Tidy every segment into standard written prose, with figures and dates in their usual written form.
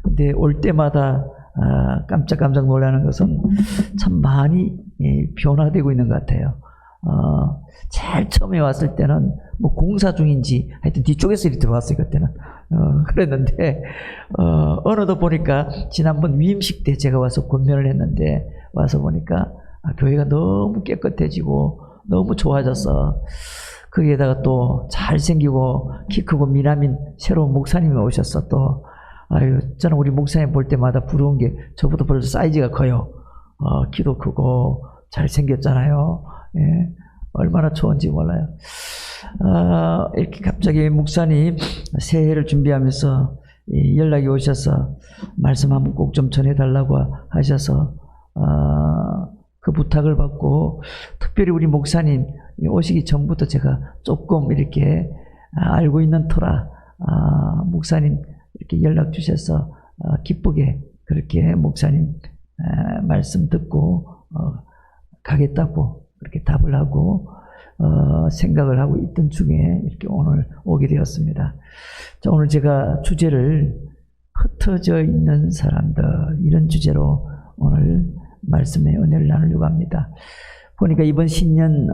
근데 올 때마다 깜짝깜짝 놀라는 것은 참 많이 변화되고 있는 것 같아요. 제일 처음에 왔을 때는 뭐 공사 중인지 하여튼 뒤쪽에서 이렇게 들어왔어요. 그때는 그랬는데 어느덧 보니까 지난번 위임식 때 제가 와서 권면을 했는데 와서 보니까 교회가 너무 깨끗해지고 너무 좋아져서 거기에다가 또 잘생기고 키 크고 미남인 새로운 목사님이 오셔서 또 저는 우리 목사님 볼 때마다 부러운 게 저보다 벌써 사이즈가 커요. 키도 크고 잘생겼잖아요. 예, 얼마나 좋은지 몰라요. 이렇게 갑자기 목사님 새해를 준비하면서 연락이 오셔서 말씀 한번 꼭 좀 전해달라고 하셔서 그 부탁을 받고 특별히 우리 목사님 오시기 전부터 제가 조금 이렇게 알고 있는 터라 목사님 이렇게 연락 주셔서 기쁘게 그렇게 목사님 말씀 듣고 가겠다고 그렇게 답을 하고 생각을 하고 있던 중에 이렇게 오늘 오게 되었습니다. 자, 오늘 제가 주제를 흩어져 있는 사람들 이런 주제로 오늘 말씀의 은혜를 나누려고 합니다. 보니까 이번 신년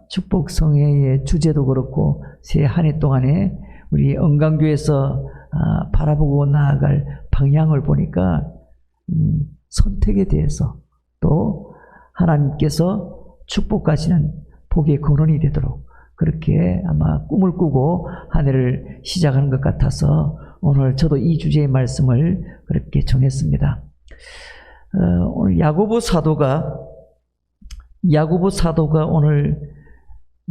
축복성회의 주제도 그렇고 새해 한 해 동안에 우리 은강교에서 바라보고 나아갈 방향을 보니까 선택에 대해서 또 하나님께서 축복하시는 복의 근원이 되도록 그렇게 아마 꿈을 꾸고 한 해를 시작하는 것 같아서 오늘 저도 이 주제의 말씀을 그렇게 정했습니다. 오늘 야고보 사도가 오늘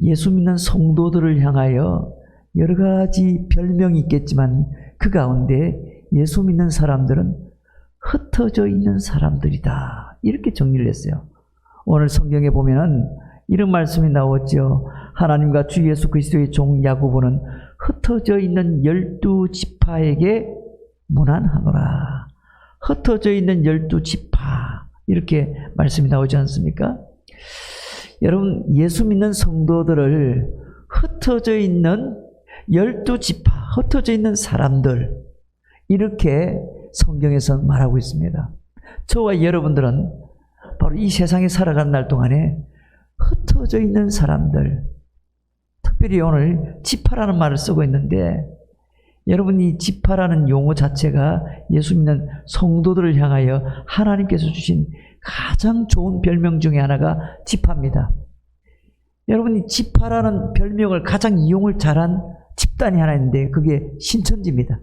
예수 믿는 성도들을 향하여 여러 가지 별명이 있겠지만 그 가운데 예수 믿는 사람들은 흩어져 있는 사람들이다. 이렇게 정리를 했어요. 오늘 성경에 보면은 이런 말씀이 나오죠. 하나님과 주 예수 그리스도의 종 야고보는 흩어져 있는 12지파에게 문안하노라. 흩어져 있는 12지파 이렇게 말씀이 나오지 않습니까? 여러분 예수 믿는 성도들을 흩어져 있는 12지파 흩어져 있는 사람들 이렇게 성경에서 말하고 있습니다. 저와 여러분들은 바로 이 세상에 살아가는 날 동안에 흩어져 있는 사람들 특별히 오늘 지파라는 말을 쓰고 있는데 여러분 이 지파라는 용어 자체가 예수 믿는 성도들을 향하여 하나님께서 주신 가장 좋은 별명 중에 하나가 지파입니다. 여러분 이 지파라는 별명을 가장 이용을 잘한 집단이 하나 있는데 그게 신천지입니다.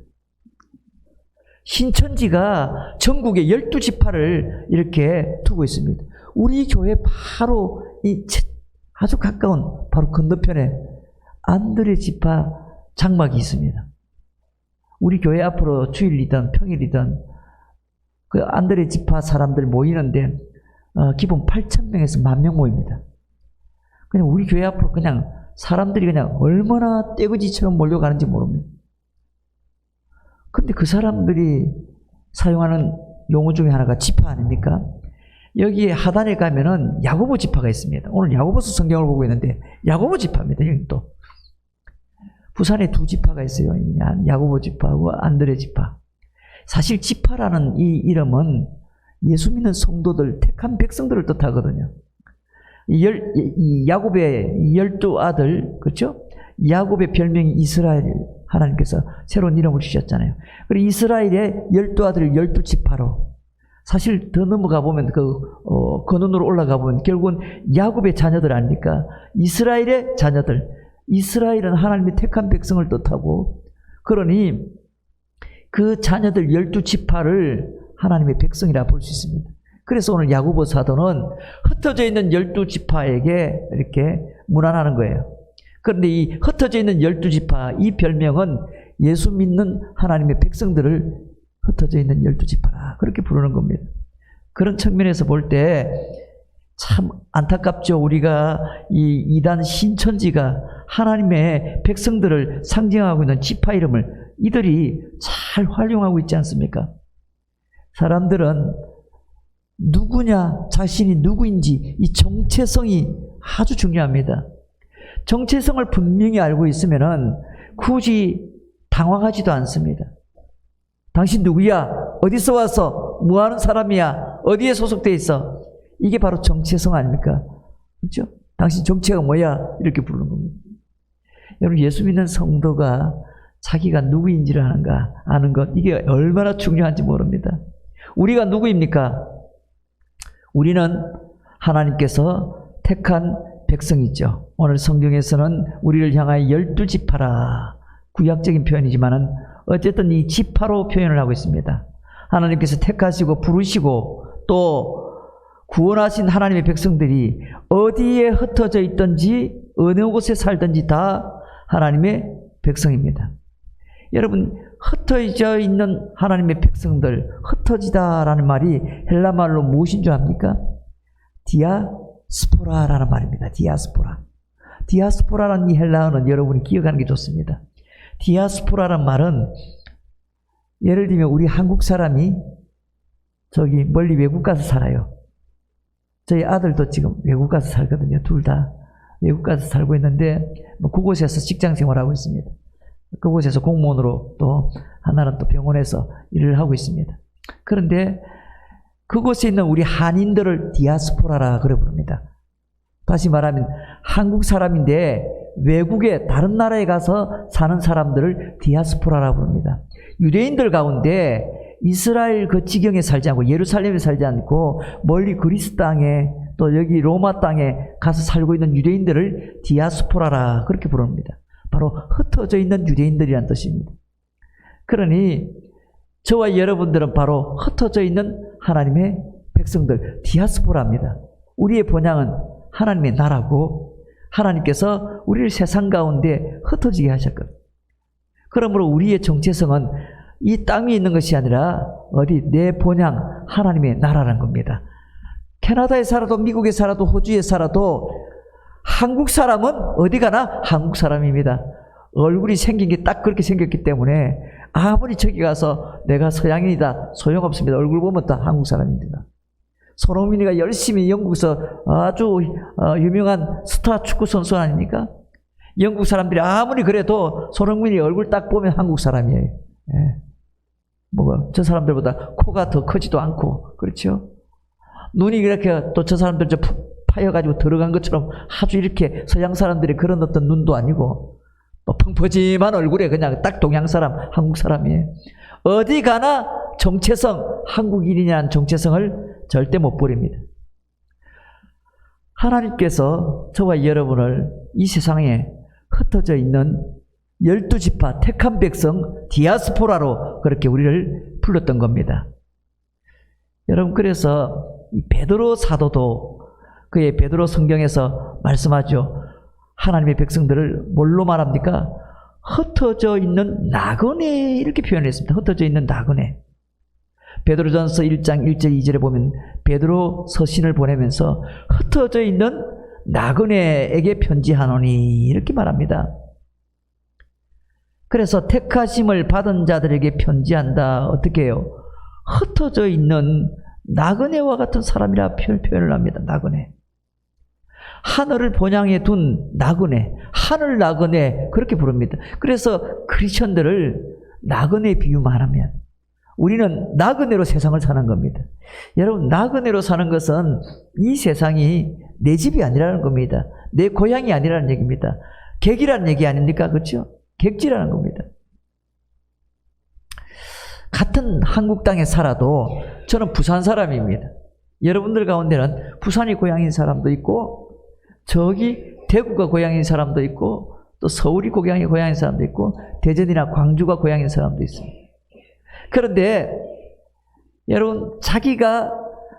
신천지가 전국에 12지파를 이렇게 두고 있습니다. 우리 교회 바로 이 아주 가까운 바로 건너편에 안드레 지파 장막이 있습니다. 우리 교회 앞으로 주일이든 평일이든 그 안드레 지파 사람들 모이는데 기본 8,000명에서 10,000명 모입니다. 그냥 우리 교회 앞으로 그냥 사람들이 그냥 얼마나 떼거지처럼 몰려가는지 모릅니다. 근데 그 사람들이 사용하는 용어 중에 하나가 지파 아닙니까? 여기에 하단에 가면은 야고보 지파가 있습니다. 오늘 야고보서 성경을 보고 있는데 야고보 지파입니다. 여기 또 부산에 2지파가 있어요. 야고보 지파하고 안드레 지파. 사실 지파라는 이 이름은 예수 믿는 성도들 택한 백성들을 뜻하거든요. 이 야곱의 12아들 그렇죠? 야곱의 별명이 이스라엘 하나님께서 새로운 이름을 주셨잖아요. 그리고 이스라엘의 12아들을 12지파로 사실 더 넘어가 보면 근원으로 올라가 보면 결국은 야곱의 자녀들 아닙니까? 이스라엘의 자녀들. 이스라엘은 하나님의 택한 백성을 뜻하고 그러니 그 자녀들 12지파를 하나님의 백성이라 볼 수 있습니다. 그래서 오늘 야고보 사도는 흩어져 있는 12지파에게 이렇게 문안하는 거예요. 그런데 이 흩어져 있는 12지파 이 별명은 예수 믿는 하나님의 백성들을 흩어져 있는 12지파라 그렇게 부르는 겁니다. 그런 측면에서 볼 때 참 안타깝죠. 우리가 이 이단 신천지가 하나님의 백성들을 상징하고 있는 지파 이름을 이들이 잘 활용하고 있지 않습니까? 사람들은 누구냐, 자신이 누구인지 이 정체성이 아주 중요합니다. 정체성을 분명히 알고 있으면은 굳이 당황하지도 않습니다. 당신 누구야? 어디서 왔어? 뭐하는 사람이야? 어디에 소속돼 있어? 이게 바로 정체성 아닙니까? 그렇죠? 당신 정체가 뭐야? 이렇게 부르는 겁니다. 여러분, 예수 믿는 성도가 자기가 누구인지를 아는 것, 이게 얼마나 중요한지 모릅니다. 우리가 누구입니까? 우리는 하나님께서 택한 백성이죠. 오늘 성경에서는 우리를 향하여 12지파라, 구약적인 표현이지만은 어쨌든 이 지파로 표현을 하고 있습니다. 하나님께서 택하시고 부르시고 또 구원하신 하나님의 백성들이 어디에 흩어져 있든지 어느 곳에 살든지 다 하나님의 백성입니다. 여러분, 흩어져 있는 하나님의 백성들, 흩어지다라는 말이 헬라말로 무엇인 줄 압니까? 디아스포라라는 말입니다. 디아스포라. 디아스포라라는 이 헬라어는 여러분이 기억하는 게 좋습니다. 디아스포라라는 말은 예를 들면 우리 한국 사람이 저기 멀리 외국 가서 살아요. 저희 아들도 지금 외국 가서 살거든요. 둘 다 외국 가서 살고 있는데 그곳에서 직장 생활하고 있습니다. 그곳에서 공무원으로 또 하나는 또 병원에서 일을 하고 있습니다. 그런데 그곳에 있는 우리 한인들을 디아스포라라 그래 부릅니다. 다시 말하면 한국 사람인데 외국에 다른 나라에 가서 사는 사람들을 디아스포라라 부릅니다. 유대인들 가운데 이스라엘 그 지경에 살지 않고 예루살렘에 살지 않고 멀리 그리스 땅에 또 여기 로마 땅에 가서 살고 있는 유대인들을 디아스포라라 그렇게 부릅니다. 바로 흩어져 있는 유대인들이란 뜻입니다. 그러니 저와 여러분들은 바로 흩어져 있는 하나님의 백성들, 디아스포라입니다. 우리의 본향은 하나님의 나라고 하나님께서 우리를 세상 가운데 흩어지게 하셨거든요. 그러므로 우리의 정체성은 이 땅에 있는 것이 아니라 어디 내 본향 하나님의 나라라는 겁니다. 캐나다에 살아도 미국에 살아도 호주에 살아도 한국 사람은 어디 가나 한국 사람입니다. 얼굴이 생긴 게 딱 그렇게 생겼기 때문에 아무리 저기 가서 내가 서양인이다 소용없습니다. 얼굴 보면 다 한국 사람입니다. 손흥민이가 열심히 영국에서 아주 유명한 스타 축구 선수 아닙니까? 영국 사람들이 아무리 그래도 손흥민이 얼굴 딱 보면 한국 사람이에요. 예. 저 사람들보다 코가 더 크지도 않고 그렇죠? 눈이 이렇게 또 저 사람들 파여가지고 들어간 것처럼 아주 이렇게 서양 사람들이 그런 어떤 눈도 아니고 또 펑퍼짐한 얼굴에 그냥 딱 동양 사람, 한국 사람이에요. 어디 가나 정체성, 한국인이라는 정체성을 절대 못 버립니다. 하나님께서 저와 여러분을 이 세상에 흩어져 있는 12지파 택한 백성 디아스포라로 그렇게 우리를 불렀던 겁니다. 여러분, 그래서 베드로 사도도 그의 베드로 성경에서 말씀하죠. 하나님의 백성들을 뭘로 말합니까? 흩어져 있는 나그네 이렇게 표현했습니다. 흩어져 있는 나그네. 베드로전서 1장 1절 2절에 보면 베드로 서신을 보내면서 흩어져 있는 나그네에게 편지하노니 이렇게 말합니다. 그래서 택하심을 받은 자들에게 편지한다. 어떻게 해요? 흩어져 있는 나그네와 같은 사람이라 표현을 합니다. 나그네. 하늘을 본향에 둔 나그네, 하늘 나그네 그렇게 부릅니다. 그래서 크리스천들을 나그네 비유만 우리는 나그네로 세상을 사는 겁니다. 여러분, 나그네로 사는 것은 이 세상이 내 집이 아니라는 겁니다. 내 고향이 아니라는 얘기입니다. 객이라는 얘기 아닙니까? 그렇죠? 객지라는 겁니다. 같은 한국 땅에 살아도 저는 부산 사람입니다. 여러분들 가운데는 부산이 고향인 사람도 있고 저기 대구가 고향인 사람도 있고 또 서울이 고향인 사람도 있고 대전이나 광주가 고향인 사람도 있습니다. 그런데 여러분, 자기가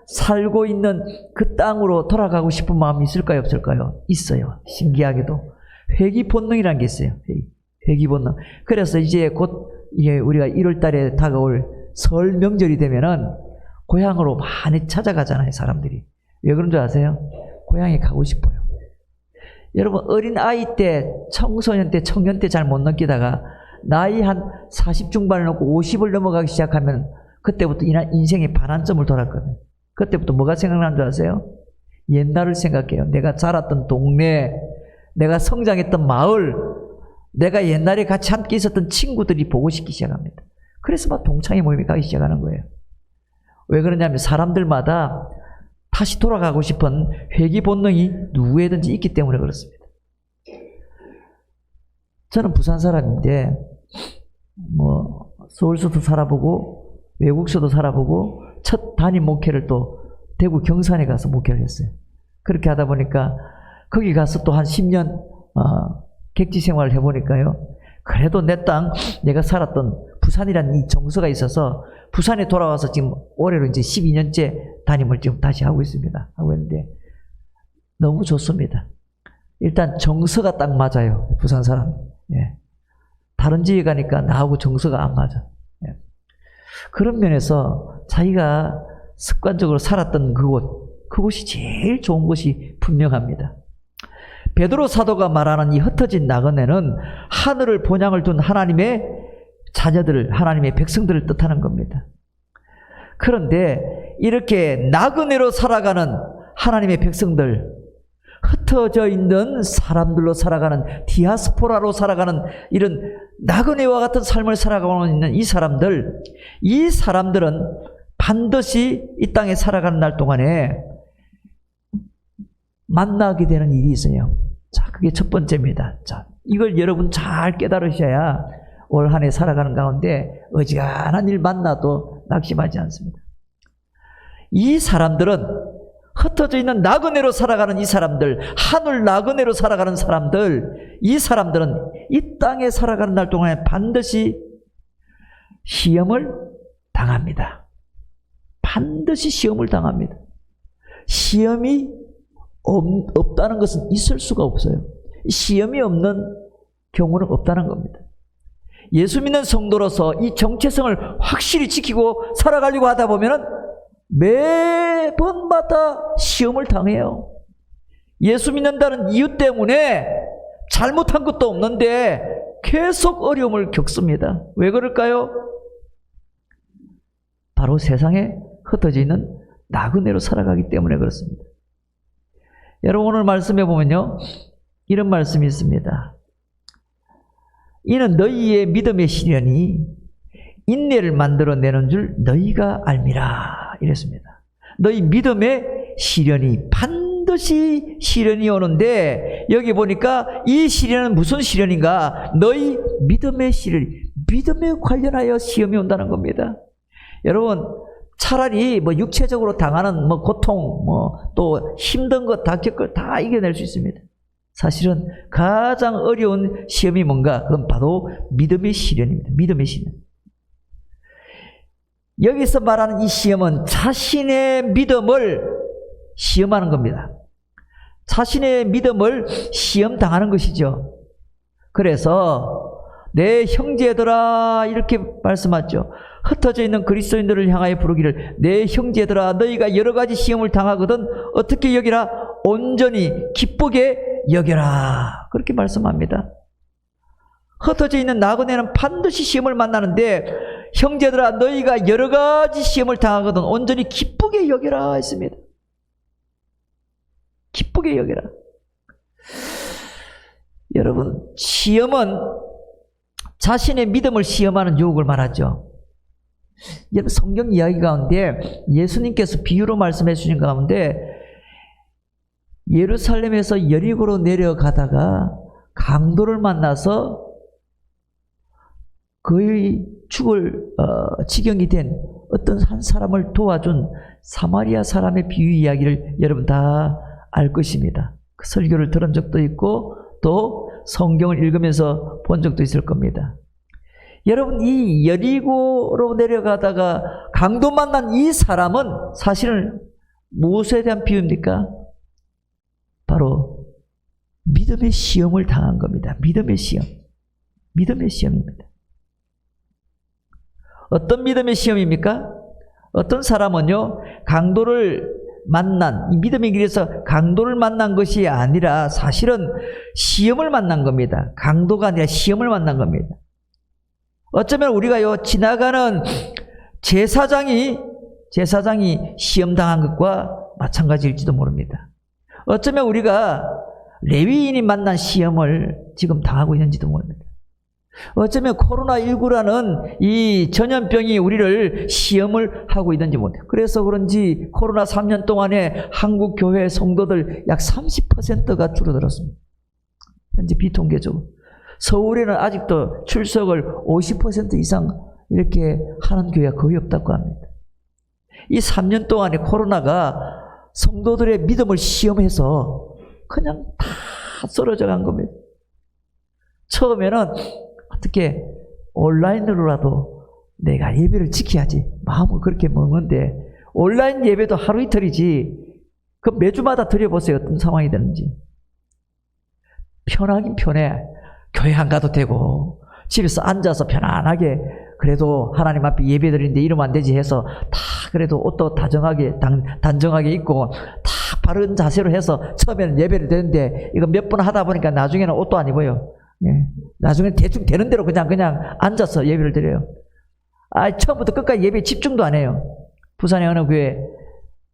살고 있는 그 땅으로 돌아가고 싶은 마음이 있을까요? 없을까요? 있어요. 신기하게도 회귀 본능이라는 게 있어요. 회귀 본능. 그래서 이제 곧 우리가 1월 달에 다가올 설 명절이 되면은 고향으로 많이 찾아가잖아요, 사람들이. 왜 그런 줄 아세요? 고향에 가고 싶어요. 여러분, 어린 아이 때, 청소년 때, 청년 때 잘 못 느끼다가 나이 한 40 중반을 넘고 50을 넘어가기 시작하면 그때부터 인생의 반환점을 돌았거든요. 그때부터 뭐가 생각나는 줄 아세요? 옛날을 생각해요. 내가 자랐던 동네, 내가 성장했던 마을, 내가 옛날에 같이 함께 있었던 친구들이 보고 싶기 시작합니다. 그래서 막 동창회 모임이 가기 시작하는 거예요. 왜 그러냐면 사람들마다 다시 돌아가고 싶은 회귀 본능이 누구에든지 있기 때문에 그렇습니다. 저는 부산 사람인데 서울서도 살아보고 외국서도 살아보고 첫 담임 목회를 또 대구 경산에 가서 목회를 했어요. 그렇게 하다 보니까 거기 가서 또 한 10년 객지 생활을 해보니까요. 그래도 내 땅, 내가 살았던 부산이라는 이 정서가 있어서 부산에 돌아와서 지금 올해로 이제 12년째 담임을 지금 다시 하고 있습니다. 하고 있는데 너무 좋습니다. 일단 정서가 딱 맞아요. 부산 사람. 예. 다른 지에 가니까 나하고 정서가 안 맞아. 예. 그런 면에서 자기가 습관적으로 살았던 그곳이 제일 좋은 곳이 분명합니다. 베드로 사도가 말하는 이 흩어진 나그네는 하늘을 본향을 둔 하나님의 자녀들, 하나님의 백성들을 뜻하는 겁니다. 그런데 이렇게 나그네로 살아가는 하나님의 백성들, 흩어져 있는 사람들로 살아가는, 디아스포라로 살아가는 이런 나그네와 같은 삶을 살아가고 있는 이 사람들은 반드시 이 땅에 살아가는 날 동안에 만나게 되는 일이 있어요. 자, 그게 첫 번째입니다. 자, 이걸 여러분 잘 깨달으셔야 올 한 해 살아가는 가운데 어지간한 일 만나도 낙심하지 않습니다. 이 사람들은 흩어져 있는 나그네로 살아가는 이 사람들, 하늘 나그네로 살아가는 사람들, 이 사람들은 이 땅에 살아가는 날 동안에 반드시 시험을 당합니다. 반드시 시험을 당합니다. 시험이 없다는 것은 있을 수가 없어요. 시험이 없는 경우는 없다는 겁니다. 예수 믿는 성도로서 이 정체성을 확실히 지키고 살아가려고 하다 보면 매번마다 시험을 당해요. 예수 믿는다는 이유 때문에 잘못한 것도 없는데 계속 어려움을 겪습니다. 왜 그럴까요? 바로 세상에 흩어져 있는 나그네로 살아가기 때문에 그렇습니다. 여러분 오늘 말씀해 보면요, 이런 말씀이 있습니다. 이는 너희의 믿음의 시련이 인내를 만들어내는 줄 너희가 알미라 이랬습니다. 너희 믿음의 시련이, 반드시 시련이 오는데 여기 보니까 이 시련은 무슨 시련인가? 너희 믿음의 시련, 믿음에 관련하여 시험이 온다는 겁니다. 여러분 차라리 육체적으로 당하는 고통, 또 힘든 것 다 이겨낼 수 있습니다. 사실은 가장 어려운 시험이 뭔가? 그건 바로 믿음의 시련입니다. 믿음의 시련. 여기서 말하는 이 시험은 자신의 믿음을 시험하는 겁니다. 자신의 믿음을 시험당하는 것이죠. 그래서 내 형제들아 이렇게 말씀하죠. 흩어져 있는 그리스도인들을 향하여 부르기를 내 형제들아 너희가 여러 가지 시험을 당하거든 어떻게 여기라? 온전히 기쁘게 여겨라. 그렇게 말씀합니다. 흩어져 있는 나그네는 반드시 시험을 만나는데 형제들아 너희가 여러 가지 시험을 당하거든 온전히 기쁘게 여겨라 했습니다. 기쁘게 여겨라. 여러분 시험은 자신의 믿음을 시험하는 유혹을 말하죠. 성경 이야기 가운데 예수님께서 비유로 말씀해 주신 가운데 예루살렘에서 여리고로 내려가다가 강도를 만나서 거의 죽을 지경이 된 어떤 한 사람을 도와준 사마리아 사람의 비유 이야기를 여러분 다 알 것입니다. 그 설교를 들은 적도 있고 또 성경을 읽으면서 본 적도 있을 겁니다. 여러분 이 여리고로 내려가다가 강도 만난 이 사람은 사실은 무엇에 대한 비유입니까? 바로 믿음의 시험을 당한 겁니다. 믿음의 시험. 믿음의 시험입니다. 어떤 믿음의 시험입니까? 어떤 사람은요 강도를 만난 이 믿음의 길에서 강도를 만난 것이 아니라 사실은 시험을 만난 겁니다. 강도가 아니라 시험을 만난 겁니다. 어쩌면 우리가요 지나가는 제사장이 시험당한 것과 마찬가지일지도 모릅니다. 어쩌면 우리가 레위인이 만난 시험을 지금 당하고 있는지도 모릅니다. 어쩌면 코로나19라는 이 전염병이 우리를 시험을 하고 있는지 모르겠어요. 그래서 그런지 코로나 3년 동안에 한국 교회 성도들 약 30%가 줄어들었습니다. 현재 비통계적으로. 서울에는 아직도 출석을 50% 이상 이렇게 하는 교회가 거의 없다고 합니다. 이 3년 동안에 코로나가 성도들의 믿음을 시험해서 그냥 다 쓰러져 간 겁니다. 처음에는 어떻게 온라인으로라도 내가 예배를 지켜야지 마음을 그렇게 먹는데 온라인 예배도 하루 이틀이지 그 매주마다 드려보세요. 어떤 상황이 되는지. 편하긴 편해. 교회 안 가도 되고 집에서 앉아서 편안하게 그래도 하나님 앞에 예배 드리는데 이러면 안 되지 해서 다 그래도 옷도 다정하게 단정하게 입고 다 바른 자세로 해서 처음에는 예배를 드리는데 이거 몇 번 하다 보니까 나중에는 옷도 안 입어요. 예. 나중에 대충 되는 대로 그냥 앉아서 예배를 드려요. 처음부터 끝까지 예배에 집중도 안 해요. 부산의 어느 교회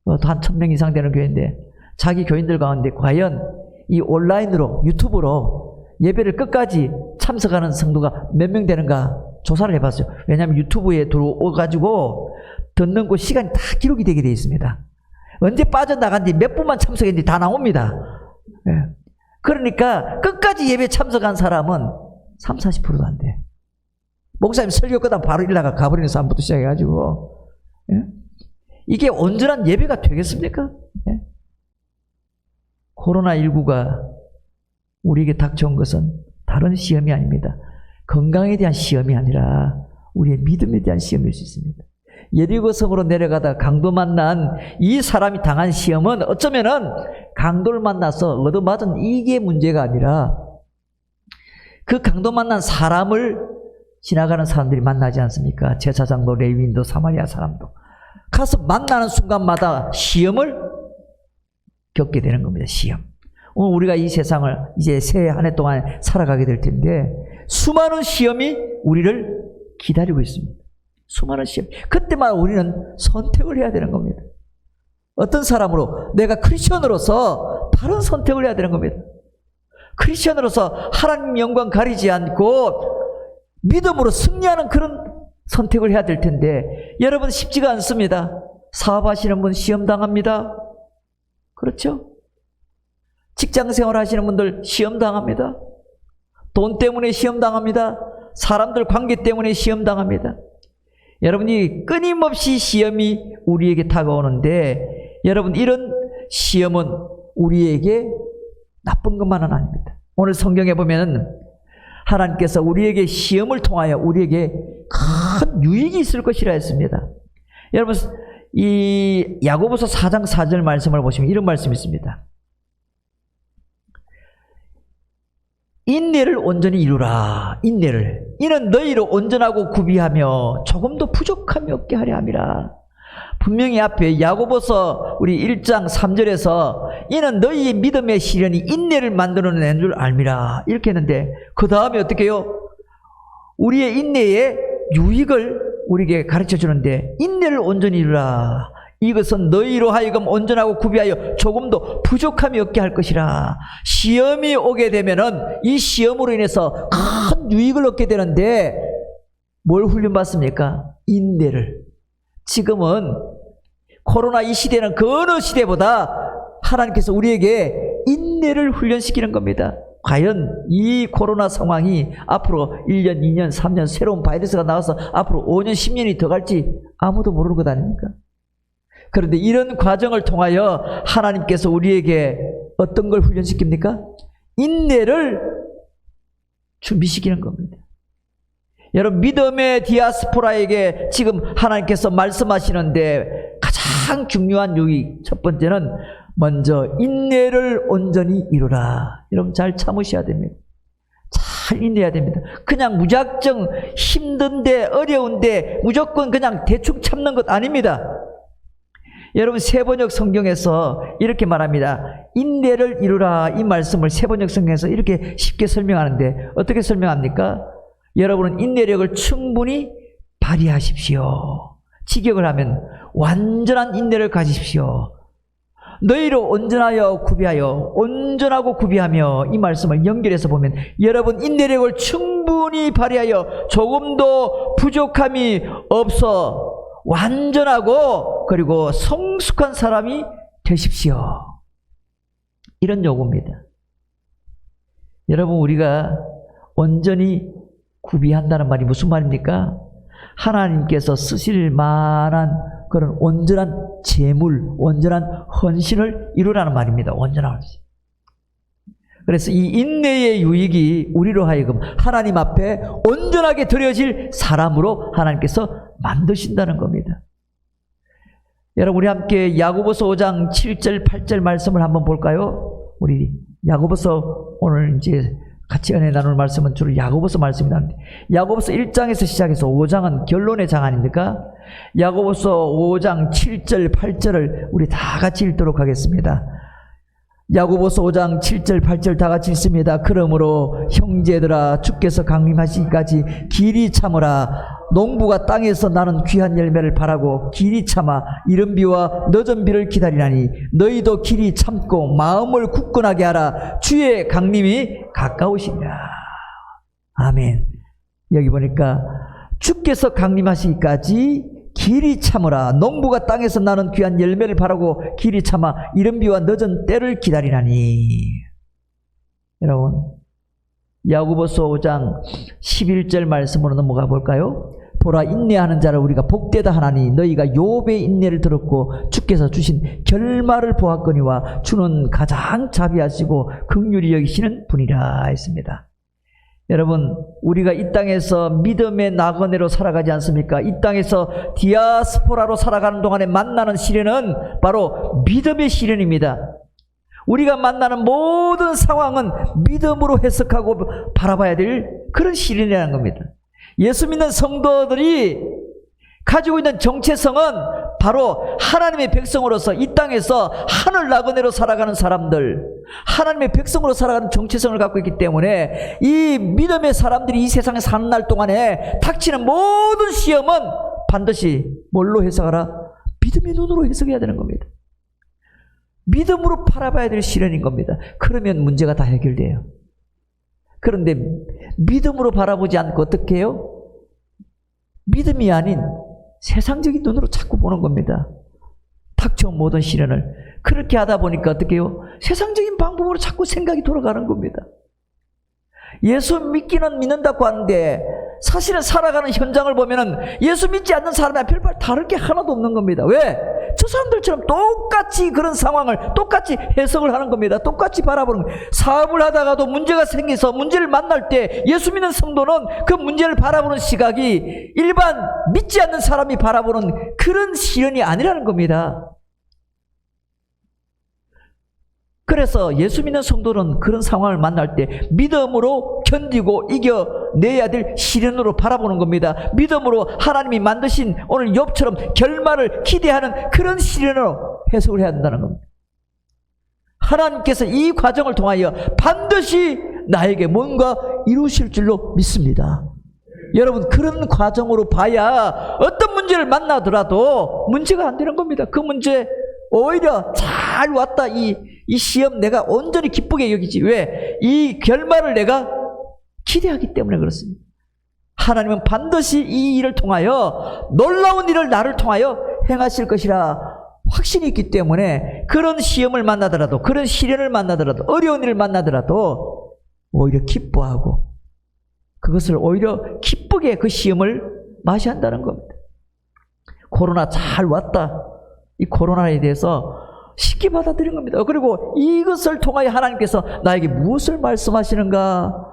한 1000명 이상 되는 교회인데 자기 교인들 가운데 과연 이 온라인으로 유튜브로 예배를 끝까지 참석하는 성도가 몇 명 되는가 조사를 해봤어요. 왜냐하면 유튜브에 들어오가지고 듣는 그 시간이 다 기록이 되게 되어 있습니다. 언제 빠져나간지 몇 분만 참석했는지 다 나옵니다. 예. 그러니까 끝까지 예배 참석한 사람은 30~40%도 안 돼. 목사님 설교 끝나고 바로 일나가 가버리는 사람부터 시작해가지고 예? 이게 온전한 예배가 되겠습니까? 예? 코로나19가 우리에게 닥쳐온 것은 다른 시험이 아닙니다. 건강에 대한 시험이 아니라 우리의 믿음에 대한 시험일 수 있습니다. 예리고 성으로 내려가다 강도 만난 이 사람이 당한 시험은 어쩌면은 강도를 만나서 얻어맞은 이게 문제가 아니라 그 강도 만난 사람을 지나가는 사람들이 만나지 않습니까? 제사장도 레위인도 사마리아 사람도 가서 만나는 순간마다 시험을 겪게 되는 겁니다. 시험. 오늘 우리가 이 세상을 이제 새해 한 해 동안 살아가게 될 텐데 수많은 시험이 우리를 기다리고 있습니다. 수많은 시험. 그때만 우리는 선택을 해야 되는 겁니다. 어떤 사람으로? 내가 크리스천으로서 바른 선택을 해야 되는 겁니다. 크리스천으로서 하나님 영광 가리지 않고 믿음으로 승리하는 그런 선택을 해야 될 텐데 여러분 쉽지가 않습니다. 사업하시는 분 시험당합니다. 그렇죠? 직장생활 하시는 분들 시험당합니다. 돈 때문에 시험당합니다. 사람들 관계 때문에 시험당합니다. 여러분이 끊임없이 시험이 우리에게 다가오는데 여러분 이런 시험은 우리에게 나쁜 것만은 아닙니다. 오늘 성경에 보면 하나님께서 우리에게 시험을 통하여 우리에게 큰 유익이 있을 것이라 했습니다. 여러분 이 야고보서 4장 4절 말씀을 보시면 이런 말씀이 있습니다. 인내를 온전히 이루라. 인내를. 이는 너희로 온전하고 구비하며 조금도 부족함이 없게 하려 함이라. 분명히 앞에 야고보서 우리 1장 3절에서 이는 너희의 믿음의 시련이 인내를 만들어낸 줄 알미라. 이렇게 했는데 그 다음에 어떻게 해요? 우리의 인내의 유익을 우리에게 가르쳐 주는데 인내를 온전히 이루라. 이것은 너희로 하여금 온전하고 구비하여 조금도 부족함이 없게 할 것이라. 시험이 오게 되면은 이 시험으로 인해서 큰 유익을 얻게 되는데 뭘 훈련받습니까? 인내를. 지금은 코로나 이 시대는 그 어느 시대보다 하나님께서 우리에게 인내를 훈련시키는 겁니다. 과연 이 코로나 상황이 앞으로 1년, 2년, 3년 새로운 바이러스가 나와서 앞으로 5년, 10년이 더 갈지 아무도 모르는 것 아닙니까? 그런데 이런 과정을 통하여 하나님께서 우리에게 어떤 걸 훈련시킵니까? 인내를 준비시키는 겁니다. 여러분 믿음의 디아스포라에게 지금 하나님께서 말씀하시는데 가장 중요한 유익 첫 번째는 먼저 인내를 온전히 이루라. 여러분 잘 참으셔야 됩니다. 잘 인내해야 됩니다. 그냥 무작정 힘든데 어려운데 무조건 그냥 대충 참는 것 아닙니다. 여러분 세번역 성경에서 이렇게 말합니다. 인내를 이루라. 이 말씀을 세번역 성경에서 이렇게 쉽게 설명하는데 어떻게 설명합니까? 여러분은 인내력을 충분히 발휘하십시오. 직역을 하면 완전한 인내를 가지십시오. 너희로 온전하여 구비하여 온전하고 구비하며 이 말씀을 연결해서 보면 여러분 인내력을 충분히 충분히 발휘하여 조금도 부족함이 없어 완전하고 그리고 성숙한 사람이 되십시오. 이런 요구입니다. 여러분, 우리가 온전히 구비한다는 말이 무슨 말입니까? 하나님께서 쓰실 만한 그런 온전한 재물, 온전한 헌신을 이루라는 말입니다. 온전한 헌신. 그래서 이 인내의 유익이 우리로 하여금 하나님 앞에 온전하게 드려질 사람으로 하나님께서 만드신다는 겁니다. 여러분, 우리 함께 야고보서 5장 7절 8절 말씀을 한번 볼까요? 우리 야고보서 오늘 이제 같이 은혜 나눌 말씀은 주로 야고보서 말씀입니다. 야고보서 1장에서 시작해서 5장은 결론의 장 아닙니까? 야고보서 5장 7절 8절을 우리 다 같이 읽도록 하겠습니다. 야고보서 5장 7절 8절 다 같이 읽습니다. 그러므로 형제들아, 주께서 강림하시기까지 길이 참으라. 농부가 땅에서 나는 귀한 열매를 바라고 길이 참아 이른 비와 늦은 비를 기다리나니 너희도 길이 참고 마음을 굳건하게 하라. 주의 강림이 가까우시니라. 아멘. 여기 보니까 주께서 강림하시기까지 길이 참으라. 농부가 땅에서 나는 귀한 열매를 바라고 길이 참아 이른 비와 늦은 때를 기다리나니. 여러분, 야고보서 5장 11절 말씀으로 넘어가 볼까요? 보라, 인내하는 자를 우리가 복되다 하나니 너희가 욥의 인내를 들었고 주께서 주신 결말을 보았거니와 주는 가장 자비하시고 긍휼히 여기시는 분이라 했습니다. 여러분, 우리가 이 땅에서 믿음의 나그네로 살아가지 않습니까? 이 땅에서 디아스포라로 살아가는 동안에 만나는 시련은 바로 믿음의 시련입니다. 우리가 만나는 모든 상황은 믿음으로 해석하고 바라봐야 될 그런 시련이라는 겁니다. 예수 믿는 성도들이 가지고 있는 정체성은 바로 하나님의 백성으로서 이 땅에서 하늘 나그네로 살아가는 사람들, 하나님의 백성으로 살아가는 정체성을 갖고 있기 때문에 이 믿음의 사람들이 이 세상에 사는 날 동안에 닥치는 모든 시험은 반드시 뭘로 해석하라? 믿음의 눈으로 해석해야 되는 겁니다. 믿음으로 바라봐야 될 시련인 겁니다. 그러면 문제가 다 해결돼요. 그런데 믿음으로 바라보지 않고 어떻게 해요? 믿음이 아닌 세상적인 눈으로 자꾸 보는 겁니다. 닥쳐온 모든 시련을. 그렇게 하다 보니까 어떻게 해요? 세상적인 방법으로 자꾸 생각이 돌아가는 겁니다. 예수 믿기는 믿는다고 하는데 사실은 살아가는 현장을 보면은 예수 믿지 않는 사람이랑 별반 다를 게 하나도 없는 겁니다. 왜? 저 사람들처럼 똑같이 그런 상황을 똑같이 해석을 하는 겁니다. 똑같이 바라보는 거예요. 사업을 하다가도 문제가 생겨서 문제를 만날 때 예수 믿는 성도는 그 문제를 바라보는 시각이 일반 믿지 않는 사람이 바라보는 그런 시련이 아니라는 겁니다. 그래서 예수 믿는 성도는 그런 상황을 만날 때 믿음으로 견디고 이겨내야 될 시련으로 바라보는 겁니다. 믿음으로 하나님이 만드신 오늘 욥처럼 결말을 기대하는 그런 시련으로 해석을 해야 된다는 겁니다. 하나님께서 이 과정을 통하여 반드시 나에게 뭔가 이루실 줄로 믿습니다. 여러분, 그런 과정으로 봐야 어떤 문제를 만나더라도 문제가 안 되는 겁니다. 그 문제 오히려 잘 왔다. 이 시험 내가 온전히 기쁘게 여기지. 왜? 이 결말을 내가 기대하기 때문에 그렇습니다. 하나님은 반드시 이 일을 통하여 놀라운 일을 나를 통하여 행하실 것이라 확신이 있기 때문에 그런 시험을 만나더라도, 그런 시련을 만나더라도, 어려운 일을 만나더라도 오히려 기뻐하고 그것을 오히려 기쁘게 그 시험을 맞이한다는 겁니다. 코로나 잘 왔다. 이 코로나에 대해서 쉽게 받아들인 겁니다. 그리고 이것을 통하여 하나님께서 나에게 무엇을 말씀하시는가?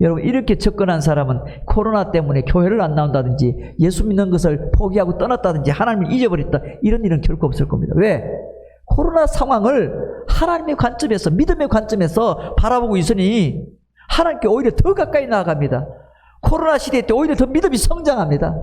여러분, 이렇게 접근한 사람은 코로나 때문에 교회를 안 나온다든지 예수 믿는 것을 포기하고 떠났다든지 하나님을 잊어버렸다, 이런 일은 결코 없을 겁니다. 왜? 코로나 상황을 하나님의 관점에서, 믿음의 관점에서 바라보고 있으니 하나님께 오히려 더 가까이 나아갑니다. 코로나 시대 때 오히려 더 믿음이 성장합니다.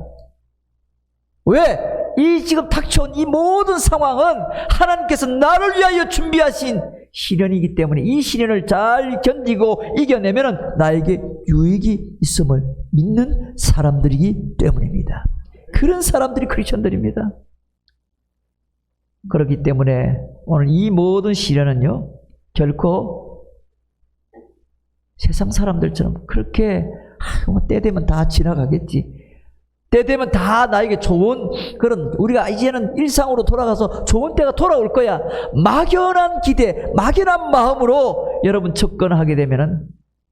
왜? 이 지금 닥쳐온 이 모든 상황은 하나님께서 나를 위하여 준비하신 시련이기 때문에 이 시련을 잘 견디고 이겨내면 나에게 유익이 있음을 믿는 사람들이기 때문입니다. 그런 사람들이 크리스천들입니다. 그렇기 때문에 오늘 이 모든 시련은요, 결코 세상 사람들처럼 그렇게 때 되면 다 지나가겠지. 때 되면 다 나에게 좋은 그런, 우리가 이제는 일상으로 돌아가서 좋은 때가 돌아올 거야. 막연한 기대, 막연한 마음으로 여러분 접근하게 되면은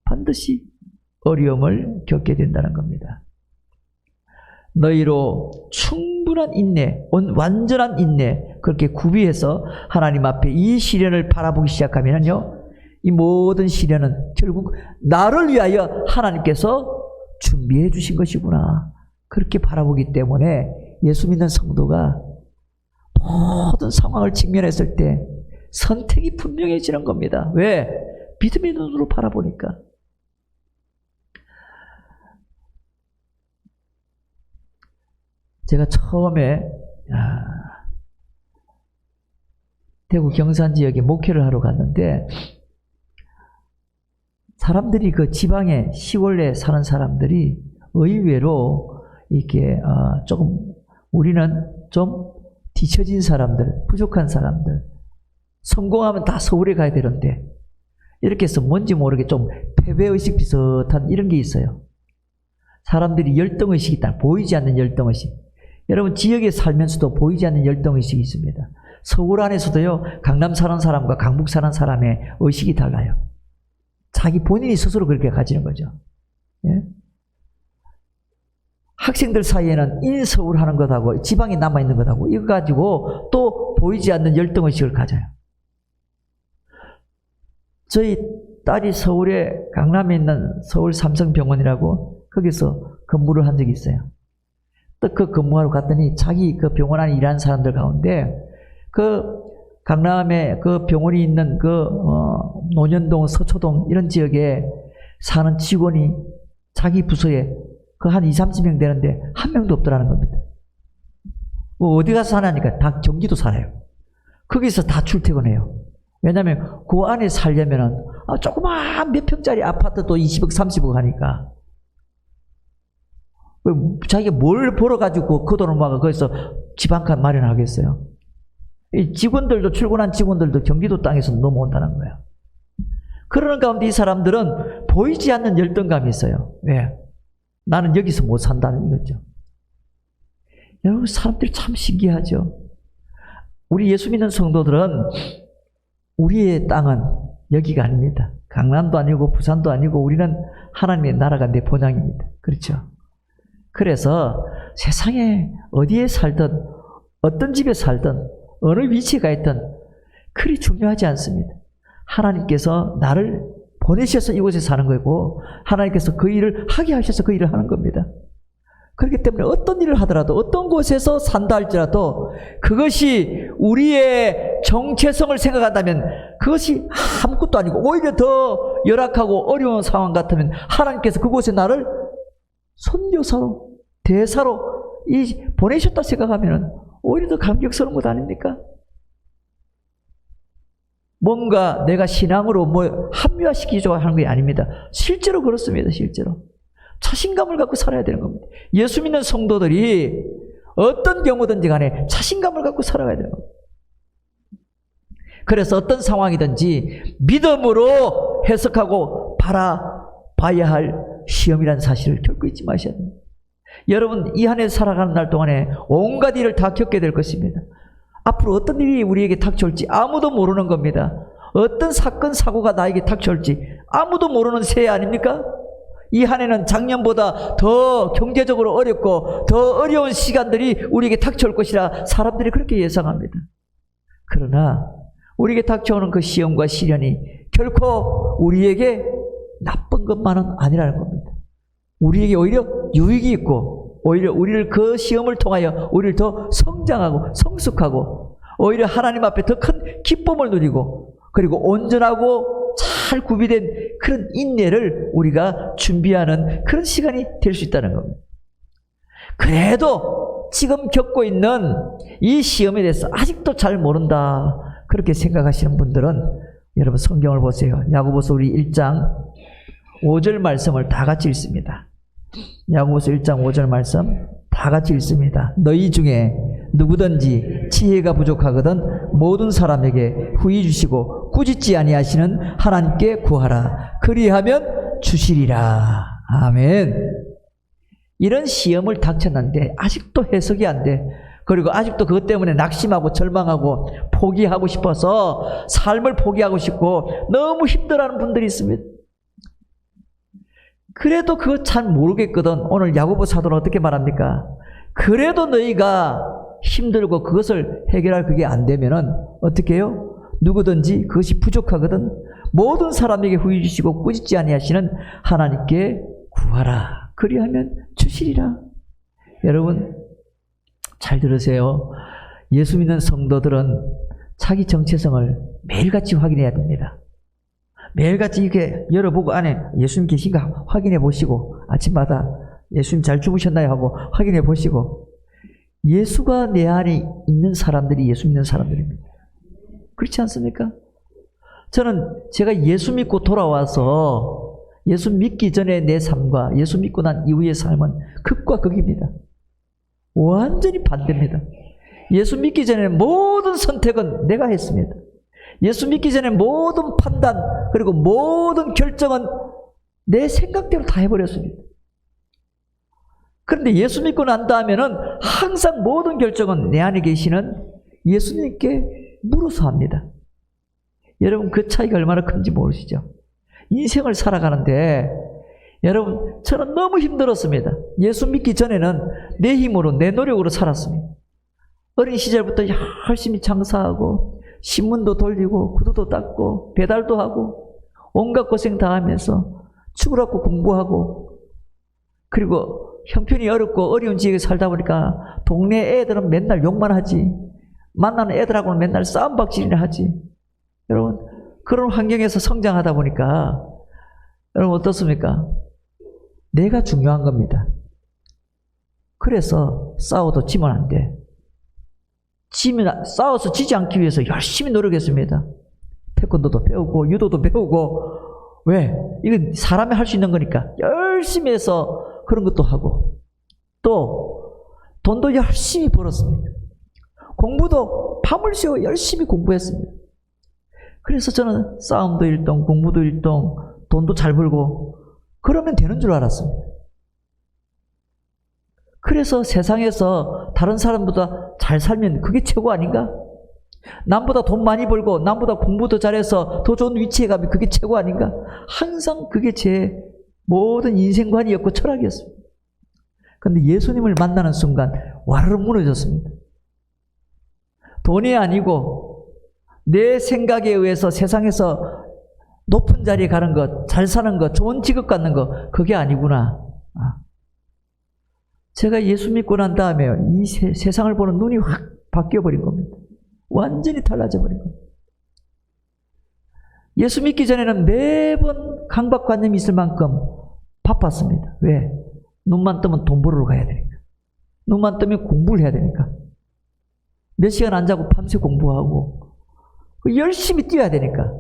반드시 어려움을 겪게 된다는 겁니다. 너희로 충분한 인내, 완전한 인내, 그렇게 구비해서 하나님 앞에 이 시련을 바라보기 시작하면요, 이 모든 시련은 결국 나를 위하여 하나님께서 준비해 주신 것이구나, 그렇게 바라보기 때문에 예수 믿는 성도가 모든 상황을 직면했을 때 선택이 분명해지는 겁니다. 왜? 믿음의 눈으로 바라보니까. 제가 처음에 대구 경산 지역에 목회를 하러 갔는데, 사람들이 그 지방에 시골에 사는 사람들이 의외로 이렇게 조금, 우리는 좀 뒤처진 사람들, 부족한 사람들, 성공하면 다 서울에 가야 되는데 이렇게 해서 뭔지 모르게 좀 패배의식 비슷한 이런 게 있어요. 사람들이 열등의식이 있다. 보이지 않는 열등의식. 여러분 지역에 살면서도 보이지 않는 열등의식이 있습니다. 서울 안에서도요, 강남 사는 사람과 강북 사는 사람의 의식이 달라요. 자기 본인이 스스로 그렇게 가지는 거죠. 예? 학생들 사이에는 인서울 하는 것하고 지방에 남아있는 것하고 이거 가지고 또 보이지 않는 열등의식을 가져요. 저희 딸이 서울에, 강남에 있는 서울 삼성병원이라고 거기서 근무를 한 적이 있어요. 또 그 근무하러 갔더니 자기 그 병원 안에 일하는 사람들 가운데 그 강남에 그 병원이 있는 그 논현동, 서초동 이런 지역에 사는 직원이 자기 부서에 그 한 20-30명 되는데 한 명도 없더라는 겁니다. 어디 가서 사냐니까 다 경기도 살아요. 거기서 다 출퇴근해요. 왜냐하면 그 안에 살려면은 조그만 몇 평짜리 아파트도 20억, 30억 하니까 자기가 뭘 벌어가지고 그 돈을 막 거기서 집 한 칸 마련하겠어요. 이 직원들도, 출근한 직원들도 경기도 땅에서 넘어온다는 거예요. 그러는 가운데 이 사람들은 보이지 않는 열등감이 있어요. 왜? 나는 여기서 못 산다는 거죠. 여러분, 사람들이 참 신기하죠. 우리 예수 믿는 성도들은 우리의 땅은 여기가 아닙니다. 강남도 아니고 부산도 아니고 우리는 하나님의 나라가 내 본향입니다. 그렇죠? 그래서 세상에 어디에 살든 어떤 집에 살든 어느 위치에 가 있든 그리 중요하지 않습니다. 하나님께서 나를 보내셔서 이곳에 사는 거고 하나님께서 그 일을 하게 하셔서 그 일을 하는 겁니다. 그렇기 때문에 어떤 일을 하더라도 어떤 곳에서 산다 할지라도 그것이 우리의 정체성을 생각한다면 그것이 아무것도 아니고 오히려 더 열악하고 어려운 상황 같으면 하나님께서 그곳에 나를 선교사로, 대사로 보내셨다 생각하면 오히려 더 감격스러운 것 아닙니까? 뭔가 내가 신앙으로 합리화시키려고 하는 게 아닙니다. 실제로 그렇습니다. 실제로. 자신감을 갖고 살아야 되는 겁니다. 예수 믿는 성도들이 어떤 경우든지 간에 자신감을 갖고 살아가야 되는 겁니다. 그래서 어떤 상황이든지 믿음으로 해석하고 바라봐야 할 시험이라는 사실을 결코 잊지 마셔야 됩니다. 여러분, 이 한 해 살아가는 날 동안에 온갖 일을 다 겪게 될 것입니다. 앞으로 어떤 일이 우리에게 닥쳐올지 아무도 모르는 겁니다. 어떤 사건, 사고가 나에게 닥쳐올지 아무도 모르는 새해 아닙니까? 이 한 해는 작년보다 더 경제적으로 어렵고 더 어려운 시간들이 우리에게 닥쳐올 것이라 사람들이 그렇게 예상합니다. 그러나 우리에게 닥쳐오는 그 시험과 시련이 결코 우리에게 나쁜 것만은 아니라는 겁니다. 우리에게 오히려 유익이 있고 오히려 우리를 그 시험을 통하여 우리를 더 성장하고 성숙하고 오히려 하나님 앞에 더 큰 기쁨을 누리고 그리고 온전하고 잘 구비된 그런 인내를 우리가 준비하는 그런 시간이 될 수 있다는 겁니다. 그래도 지금 겪고 있는 이 시험에 대해서 아직도 잘 모른다 그렇게 생각하시는 분들은 여러분 성경을 보세요. 야고보서 우리 1장 5절 말씀을 다 같이 읽습니다. 야고보서 1장 5절 말씀 다 같이 읽습니다. 너희 중에 누구든지 지혜가 부족하거든 모든 사람에게 후히 주시고 꾸짖지 아니하시는 하나님께 구하라. 그리하면 주시리라. 아멘. 이런 시험을 닥쳤는데 아직도 해석이 안 돼. 그리고 아직도 그것 때문에 낙심하고 절망하고 포기하고 싶어서 삶을 포기하고 싶고 너무 힘들어하는 분들이 있습니다. 그래도 그거 잘 모르겠거든. 오늘 야고보 사도는 어떻게 말합니까? 그래도 너희가 힘들고 그것을 해결할 그게 안 되면은 어떻게 해요? 누구든지 그것이 부족하거든 모든 사람에게 후히 주시고 꾸짖지 아니하시는 하나님께 구하라. 그리하면 주시리라. 여러분 잘 들으세요. 예수 믿는 성도들은 자기 정체성을 매일같이 확인해야 됩니다. 매일같이 이렇게 열어보고 안에 예수님 계신가 확인해 보시고 아침마다 예수님 잘 주무셨나요 하고 확인해 보시고 예수가 내 안에 있는 사람들이 예수 믿는 사람들입니다. 그렇지 않습니까? 저는 제가 예수 믿고 돌아와서 예수 믿기 전에 내 삶과 예수 믿고 난 이후의 삶은 극과 극입니다. 완전히 반대입니다. 예수 믿기 전에 모든 선택은 내가 했습니다. 예수 믿기 전에 모든 판단 그리고 모든 결정은 내 생각대로 다 해버렸습니다. 그런데 예수 믿고 난 다음에는 항상 모든 결정은 내 안에 계시는 예수님께 물어서 합니다. 여러분 그 차이가 얼마나 큰지 모르시죠? 인생을 살아가는데 여러분 저는 너무 힘들었습니다. 예수 믿기 전에는 내 힘으로 내 노력으로 살았습니다. 어린 시절부터 열심히 장사하고 신문도 돌리고 구두도 닦고 배달도 하고 온갖 고생 다 하면서 죽으라고 공부하고 그리고 형편이 어렵고 어려운 지역에 살다 보니까 동네 애들은 맨날 욕만 하지 만나는 애들하고는 맨날 싸움박질이나 하지. 여러분 그런 환경에서 성장하다 보니까 여러분 어떻습니까? 내가 중요한 겁니다. 그래서 싸워도 지면 안 돼. 싸워서 지지 않기 위해서 열심히 노력했습니다. 태권도도 배우고 유도도 배우고 왜? 이건 사람이 할 수 있는 거니까 열심히 해서 그런 것도 하고 또 돈도 열심히 벌었습니다. 공부도 밤을 새워 열심히 공부했습니다. 그래서 저는 싸움도 1등, 공부도 1등, 돈도 잘 벌고 그러면 되는 줄 알았습니다. 그래서 세상에서 다른 사람보다 잘 살면 그게 최고 아닌가? 남보다 돈 많이 벌고 남보다 공부도 잘해서 더 좋은 위치에 가면 그게 최고 아닌가? 항상 그게 제 모든 인생관이었고 철학이었습니다. 그런데 예수님을 만나는 순간 와르르 무너졌습니다. 돈이 아니고 내 생각에 의해서 세상에서 높은 자리에 가는 것, 잘 사는 것, 좋은 직업 갖는 것 그게 아니구나. 제가 예수 믿고 난 다음에 이 세상을 보는 눈이 확 바뀌어버린 겁니다. 완전히 달라져 버린 겁니다. 예수 믿기 전에는 매번 강박관념이 있을 만큼 바빴습니다. 왜? 눈만 뜨면 돈 벌으러 가야 되니까. 눈만 뜨면 공부를 해야 되니까. 몇 시간 안 자고 밤새 공부하고 열심히 뛰어야 되니까.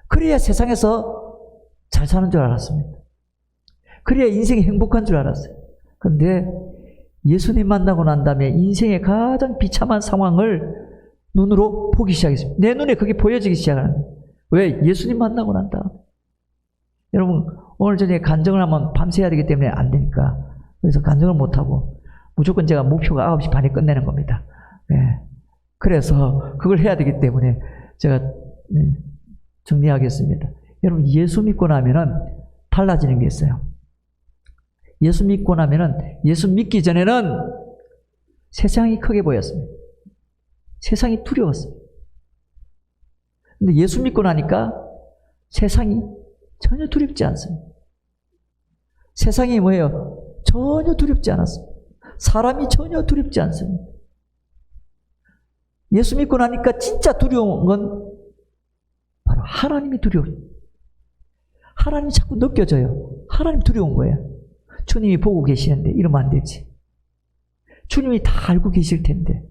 그래야 세상에서 잘 사는 줄 알았습니다. 그래야 인생이 행복한 줄 알았어요. 그런데 예수님 만나고 난 다음에 인생의 가장 비참한 상황을 눈으로 보기 시작했습니다. 내 눈에 그게 보여지기 시작하는 거예요. 왜? 예수님 만나고 난 다음. 여러분 오늘 저녁에 간증을 하면 밤새야 되기 때문에 안 되니까 그래서 간증을 못하고 무조건 제가 목표가 9시 반에 끝내는 겁니다. 네. 그래서 그걸 해야 되기 때문에 제가 정리하겠습니다. 여러분 예수 믿고 나면은 달라지는 게 있어요. 예수 믿고 나면은 예수 믿기 전에는 세상이 크게 보였습니다. 세상이 두려웠어요. 근데 예수 믿고 나니까 세상이 전혀 두렵지 않습니다. 세상이 뭐예요? 전혀 두렵지 않았습니다. 사람이 전혀 두렵지 않습니다. 예수 믿고 나니까 진짜 두려운 건 바로 하나님이 두려워요. 하나님이 자꾸 느껴져요. 하나님 두려운 거예요. 주님이 보고 계시는데 이러면 안 되지. 주님이 다 알고 계실 텐데.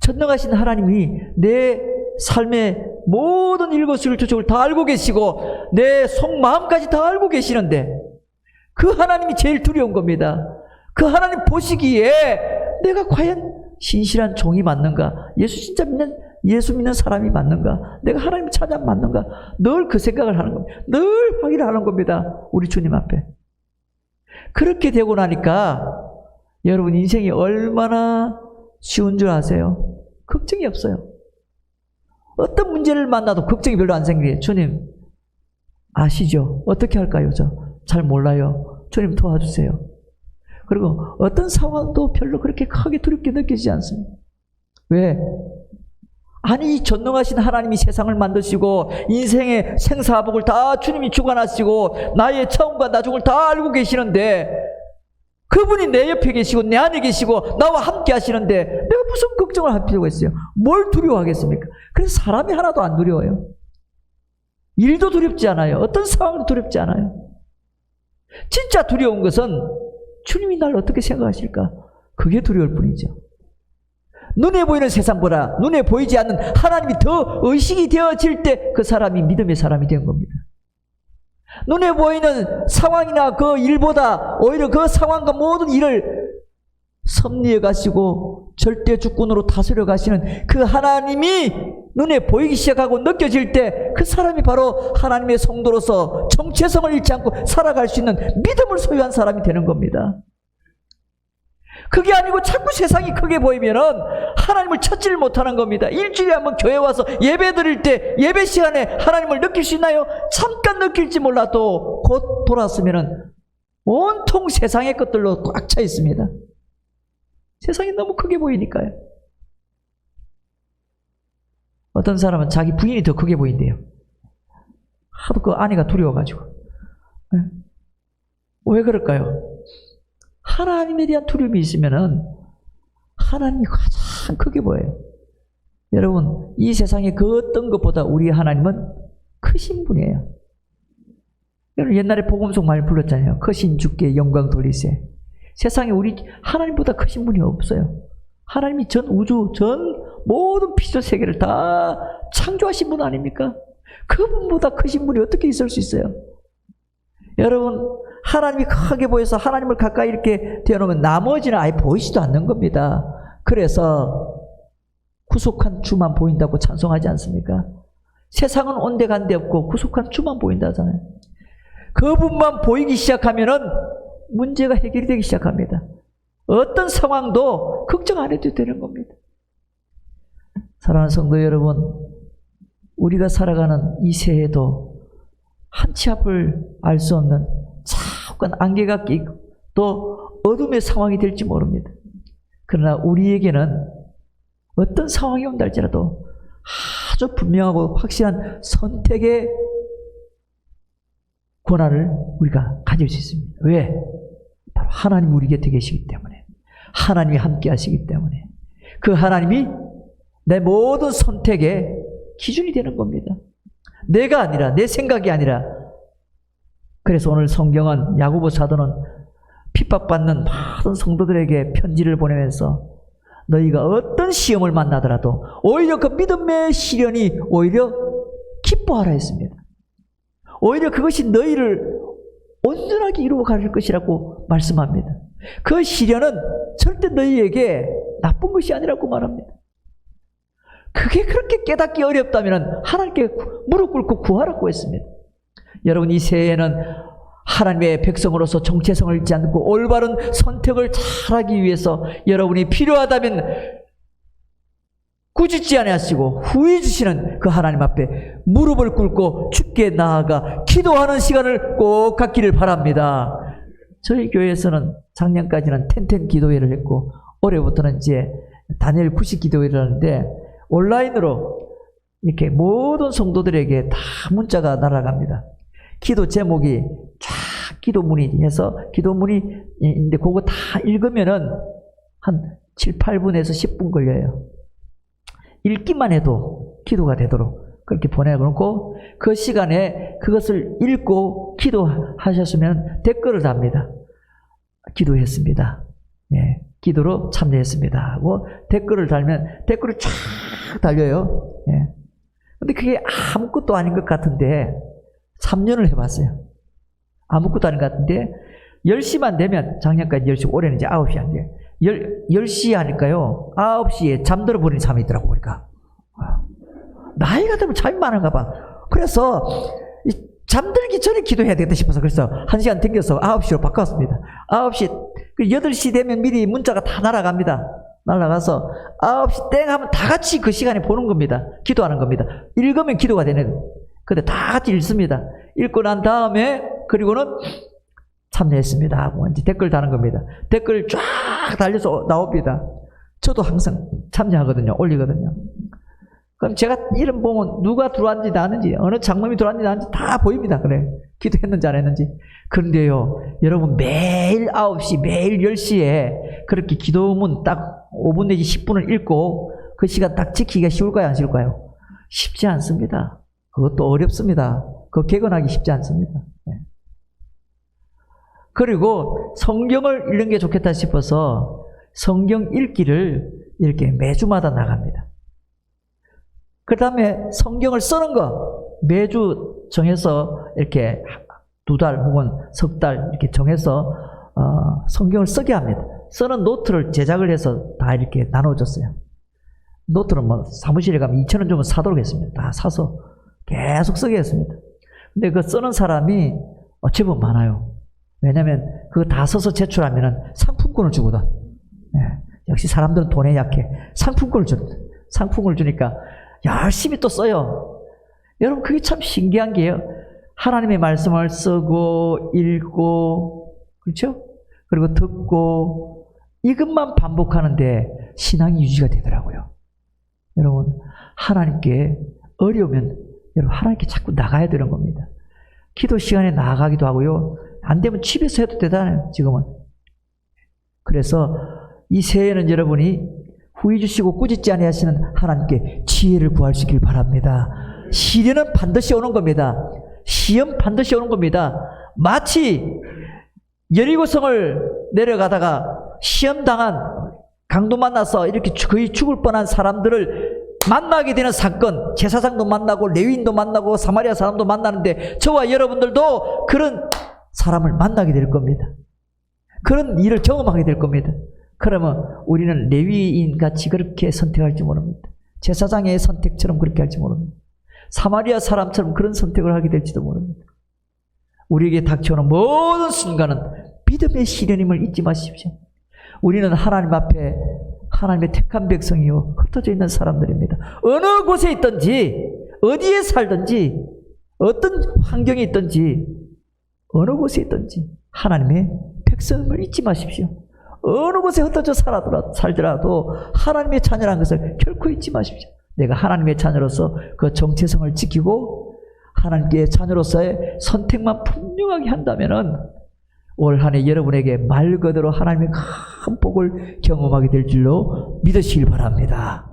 전능하신 하나님이 내 삶의 모든 일거수일투족을 다 알고 계시고 내 속마음까지 다 알고 계시는데 그 하나님이 제일 두려운 겁니다. 그 하나님 보시기에 내가 과연 신실한 종이 맞는가? 예수 믿는 사람이 맞는가? 내가 하나님 찾아 맞는가? 늘 그 생각을 하는 겁니다. 늘 확인을 하는 겁니다. 우리 주님 앞에. 그렇게 되고 나니까 여러분 인생이 얼마나 쉬운 줄 아세요? 걱정이 없어요. 어떤 문제를 만나도 걱정이 별로 안 생겨요. 주님 아시죠? 어떻게 할까요? 저 잘 몰라요. 주님 도와주세요. 그리고 어떤 상황도 별로 그렇게 크게 두렵게 느끼지 않습니다. 왜? 아니 이 전능하신 하나님이 세상을 만드시고 인생의 생사복을 다 주님이 주관하시고 나의 처음과 나중을 다 알고 계시는데 그분이 내 옆에 계시고 내 안에 계시고 나와 함께 하시는데 내가 무슨 걱정을 할 필요가 있어요? 뭘 두려워하겠습니까? 그래서 사람이 하나도 안 두려워요. 일도 두렵지 않아요. 어떤 상황도 두렵지 않아요. 진짜 두려운 것은 주님이 날 어떻게 생각하실까? 그게 두려울 뿐이죠. 눈에 보이는 세상보다 눈에 보이지 않는 하나님이 더 의식이 되어질 때 그 사람이 믿음의 사람이 된 겁니다. 눈에 보이는 상황이나 그 일보다 오히려 그 상황과 모든 일을 섭리해 가시고 절대 주권으로 다스려 가시는 그 하나님이 눈에 보이기 시작하고 느껴질 때 그 사람이 바로 하나님의 성도로서 정체성을 잃지 않고 살아갈 수 있는 믿음을 소유한 사람이 되는 겁니다. 그게 아니고 자꾸 세상이 크게 보이면은 하나님을 찾지를 못하는 겁니다. 일주일에 한번 교회 와서 예배 드릴 때 예배 시간에 하나님을 느낄 수 있나요? 잠깐 느낄지 몰라도 곧 돌아서면은 온통 세상의 것들로 꽉 차 있습니다. 세상이 너무 크게 보이니까요. 어떤 사람은 자기 부인이 더 크게 보인대요. 하도 그 아내가 두려워가지고. 왜 그럴까요? 하나님에 대한 두려움이 있으면은 하나님이 가장 크게 보여요. 여러분, 이 세상에 그 어떤 것보다 우리 하나님은 크신 분이에요. 여러분, 옛날에 복음송 많이 불렀잖아요. 크신 주께 영광 돌리세. 세상에 우리 하나님보다 크신 분이 없어요. 하나님이 전 우주, 전 모든 피조 세계를 다 창조하신 분 아닙니까? 그분보다 크신 분이 어떻게 있을 수 있어요? 여러분, 하나님이 크게 보여서 하나님을 가까이 이렇게 대어놓으면 나머지는 아예 보이지도 않는 겁니다. 그래서 구속한 주만 보인다고 찬송하지 않습니까? 세상은 온데간데 없고 구속한 주만 보인다잖아요. 그분만 보이기 시작하면은 문제가 해결이 되기 시작합니다. 어떤 상황도 걱정 안 해도 되는 겁니다. 사랑하는 성도 여러분, 우리가 살아가는 이 새해도 한 치 앞을 알 수 없는 잠깐 안개가 끼고 또 어둠의 상황이 될지 모릅니다. 그러나 우리에게는 어떤 상황이 온다 할지라도 아주 분명하고 확실한 선택의 권한을 우리가 가질 수 있습니다. 왜? 바로 하나님이 우리 곁에 계시기 때문에, 하나님이 함께 하시기 때문에, 그 하나님이 내 모든 선택의 기준이 되는 겁니다. 내가 아니라, 내 생각이 아니라. 그래서 오늘 성경은 야고보 사도는 핍박받는 많은 성도들에게 편지를 보내면서 너희가 어떤 시험을 만나더라도 오히려 그 믿음의 시련이 오히려 기뻐하라 했습니다. 오히려 그것이 너희를 온전하게 이루어 갈 것이라고 말씀합니다. 그 시련은 절대 너희에게 나쁜 것이 아니라고 말합니다. 그게 그렇게 깨닫기 어렵다면 하나님께 무릎 꿇고 구하라고 했습니다. 여러분, 이 새해에는 하나님의 백성으로서 정체성을 잃지 않고 올바른 선택을 잘하기 위해서 여러분이 필요하다면 꾸짖지 아니하시고 후회 주시는 그 하나님 앞에 무릎을 꿇고 주께 나아가 기도하는 시간을 꼭 갖기를 바랍니다. 저희 교회에서는 작년까지는 텐텐 기도회를 했고 올해부터는 이제 다니엘 90 기도회를 하는데 온라인으로 이렇게 모든 성도들에게 다 문자가 날아갑니다. 기도 제목이 쫙 기도문이 해서 기도문이 있는데 그거 다 읽으면은 한 7, 8분에서 10분 걸려요. 읽기만 해도 기도가 되도록 그렇게 보내놓고 그 시간에 그것을 읽고 기도하셨으면 댓글을 답니다. 기도했습니다. 예, 기도로 참여했습니다 하고 댓글을 달면 댓글이 쫙 달려요. 예. 근데 그게 아무것도 아닌 것 같은데 3년을 해봤어요. 아무것도 아닌 것 같은데 10시만 되면 작년까지 10시, 올해는 이제 9시 안 돼요. 10시 하니까요 9시에 잠들어 버리는 잠이 있더라고. 그러니까 나이가 들면 잠이 많은가 봐. 그래서 잠들기 전에 기도해야 되겠다 싶어서 그래서 1시간 당겨서 9시로 바꿨습니다. 9시, 8시 되면 미리 문자가 다 날아갑니다. 날아가서 9시 땡 하면 다 같이 그 시간에 보는 겁니다. 기도하는 겁니다. 읽으면 기도가 되는 거예요. 근데 다 같이 읽습니다. 읽고 난 다음에 그리고는 참여했습니다 하고 이제 댓글 다는 겁니다. 댓글 쫙 달려서 나옵니다. 저도 항상 참여하거든요. 올리거든요. 그럼 제가 이름 보면 누가 들어왔는지 나왔는지 어느 장로님이 들어왔는지 나왔는지 다 보입니다. 그래. 기도했는지 안 했는지. 그런데요, 여러분 매일 9시, 매일 10시에 그렇게 기도문 딱 5분 내지 10분을 읽고 그 시간 딱 지키기가 쉬울까요? 안 쉬울까요? 쉽지 않습니다. 그것도 어렵습니다. 그거 개건하기 쉽지 않습니다. 네. 그리고 성경을 읽는 게 좋겠다 싶어서 성경 읽기를 이렇게 매주마다 나갑니다. 그 다음에 성경을 쓰는 거 매주 정해서 이렇게 2달 혹은 석 달 이렇게 정해서 성경을 쓰게 합니다. 쓰는 노트를 제작을 해서 다 이렇게 나눠줬어요. 노트는 뭐 사무실에 가면 2,000원 주면 사도록 했습니다. 다 사서 계속 쓰게 했습니다. 근데 그 쓰는 사람이 제법 많아요. 왜냐면 그거 다 써서 제출하면 상품권을 주거든. 네. 역시 사람들은 돈에 약해. 상품권을 줍니다. 상품권을 주니까 열심히 또 써요. 여러분 그게 참 신기한 게요. 하나님의 말씀을 쓰고 읽고 그렇죠? 그리고 듣고 이것만 반복하는데 신앙이 유지가 되더라고요. 여러분 하나님께 어려우면 여러분 하나님께 자꾸 나가야 되는 겁니다. 기도 시간에 나가기도 하고요. 안 되면 집에서 해도 되잖아요. 지금은. 그래서 이 새해에는 여러분이 후회 주시고 꾸짖지 아니하시는 하나님께 지혜를 구할 수 있길 바랍니다. 시련은 반드시 오는 겁니다. 시험 반드시 오는 겁니다. 마치 여리고성을 내려가다가 시험당한 강도 만나서 이렇게 거의 죽을 뻔한 사람들을 만나게 되는 사건, 제사장도 만나고 레위인도 만나고 사마리아 사람도 만나는데 저와 여러분들도 그런 사람을 만나게 될 겁니다. 그런 일을 경험하게 될 겁니다. 그러면 우리는 레위인 같이 그렇게 선택할지 모릅니다. 제사장의 선택처럼 그렇게 할지 모릅니다. 사마리아 사람처럼 그런 선택을 하게 될지도 모릅니다. 우리에게 닥쳐오는 모든 순간은 믿음의 시련임을 잊지 마십시오. 우리는 하나님 앞에 하나님의 택한 백성이요 흩어져 있는 사람들입니다. 어느 곳에 있든지 어디에 살든지 어떤 환경에 있든지 어느 곳에 있든지 하나님의 백성을 잊지 마십시오. 어느 곳에 흩어져 살더라도 하나님의 자녀라는 것을 결코 잊지 마십시오. 내가 하나님의 자녀로서 그 정체성을 지키고 하나님의 자녀로서의 선택만 분명하게 한다면은 올 한 해 여러분에게 말 그대로 하나님의 큰 복을 경험하게 될 줄로 믿으시길 바랍니다.